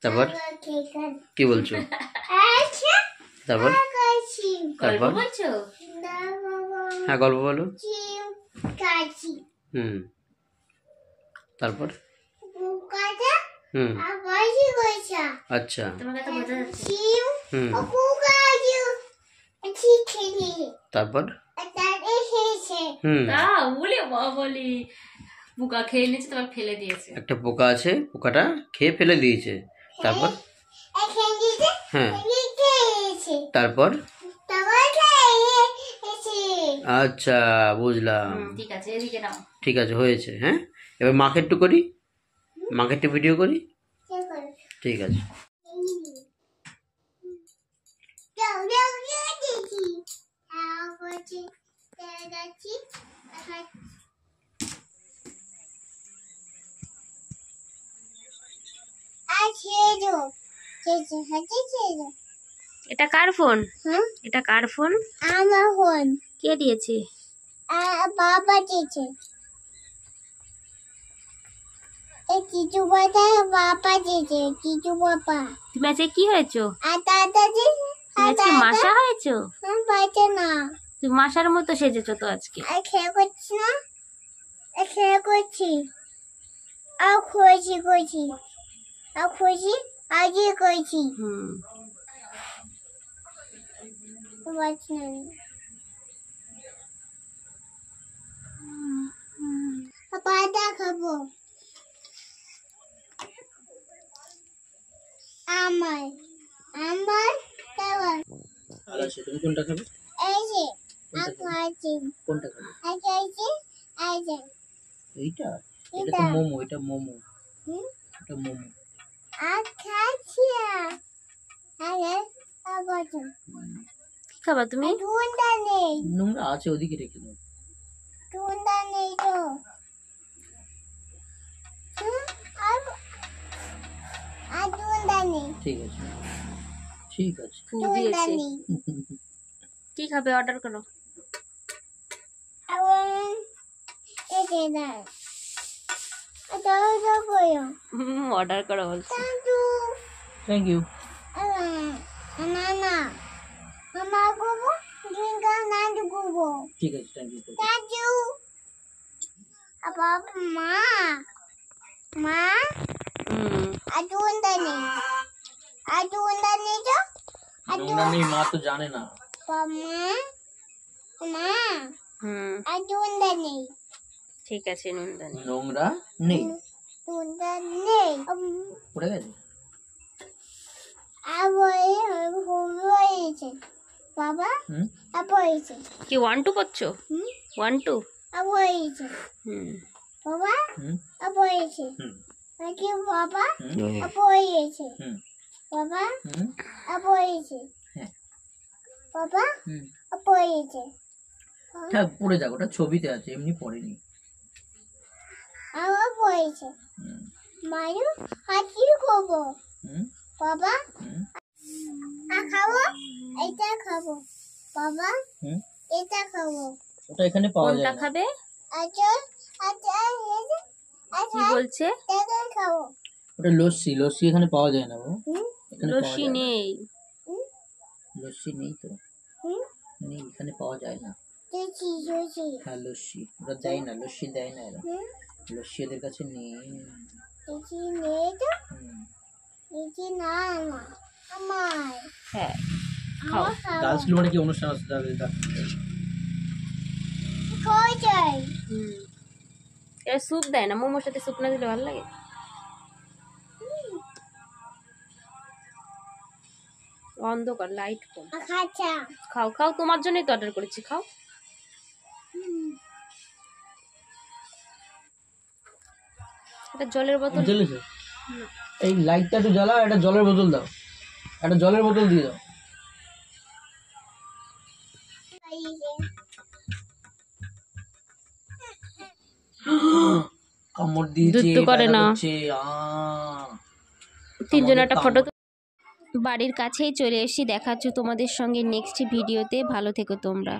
তারপর কি বলছো? তারপর তারপর হ্যাঁ গল্প বলো। হুম তারপর হুম আচ্ছা হুম তারপর হুম পোকা খেয়ে নিয়েছে, তারপর ফেলে দিয়েছে। একটা পোকা আছে, পোকাটা খেয়ে ফেলে দিয়েছে। তারপর হ্যাঁ তারপর আচ্ছা বুঝলাম। ঠিক আছে, এদিকে নাও। ঠিক আছে হয়েছে। হ্যাঁ এবার মাকে একটু করি, মাকে একটু ভিডিও করি। ঠিক আছে এটা কার ফোন? এটা কার ফোন? আমার ফোন। কে দিয়েছে? বাবা দিয়েছে। কিছু বাবা বাবা দিয়েছে, কিছু বাবা। তুমি আজকে কি হয়েছো? আর দাদা দিয়েছে। তুমি আজকে মাসা হয়েছো? বাচ্চা না, তুমি মাসার মতো সেজেছো তো আজকে। আর খেয়ে করছি না, খেয়ে করছি, আর খুশি করছি, আর খুশি আজকে করছি। বাচ্চা না পাতা খাবো। আমার আমার খাবার। আচ্ছা তুমি কোনটা খাবে? এই যে আকাশি। কোনটা খাবে? আকাশি আইছে। এইটা? এটা তো মোমো, এটা মোমো। এটা মোমো। আকাশি আরে আবার কি খাবা তুমি? টুনটা নেই। নোংরা আছে ওদিকে রেখে দাও। টুনটা নেই তো। আর টুনটা নেই। ঠিক আছে ঠিক আছে। টুনটা নেই। কি খাবে? অর্ডার করো। অর্ডার করো বলছি। Thank you. না না মামা করবো, জিঙ্গা নান্টু করবো। ঠিক আছে থ্যাংক ইউ। Thank you. বাবা মা মা আটুনটা নেই, আটুনটা নেই তো। নোংরা নেই, মা তো জানে না। মা মা আটুনটা নেই। ঠিক আছে নোংরা নেই। নোংরা নেই, টুনটা নেই। পড়ে গেছে। হয়েছে বাবা, হয়েছে কি 1 2 করছো? 1 2 হয়েছে বাবা, হয়েছে কি বাবা, হয়েছে বাবা, হয়েছে বাবা, হয়েছে। থাক পড়ে যাক, ওটা ছবিতে আছে, এমনি পড়েনি। আমার হয়েছে মায়ু হাতি খাবো বাবা, খাবো এটা খাবো বাবা, এটা খাবো। ওটা এখানে পাওয়া যায় না। কোনটা খাবে? আচ্ছা আচ্ছা কি বলছে? এটা খাবো। ওটা লস্যি, লস্যি এখানে পাওয়া যায় না বাবা। এখানে পাওয়া লস্যি যায় না। নেই। লস্যি নেই তো, নেই, এখানে পাওয়া যায় না। হ্যাঁ লস্যি ওরা দেয় না, লস্যি দেয় না এরা, লস্যি এদের কাছে নেই। নেই তো, না আমার। হ্যাঁ খাও। গার্লস মানে কি অনুষ্ঠান আছে তাদের কই যাই? এরা স্যুপ দেয় না, মোমোর সাথে স্যুপ না দিলে ভালো লাগে? অন্ধকার, লাইট কম। খাচ্ছা খাও খাও, তোমার জন্যই তো অর্ডার করেছি, খাও। এটা জলের বোতল। জ্বলেছে? এই লাইটটা একটু জ্বালাও, একটা জলের বোতল দাও, একটা জলের বোতল দিয়ে দাও। কামড় দিয়েছে, দুধ করে না। তিনজন একটা ফটো। বাড়ির কাছেই চলে এসেছি, দেখাচ্ছি তোমাদের সঙ্গে নেক্সট ভিডিওতে। ভালো থেকো তোমরা।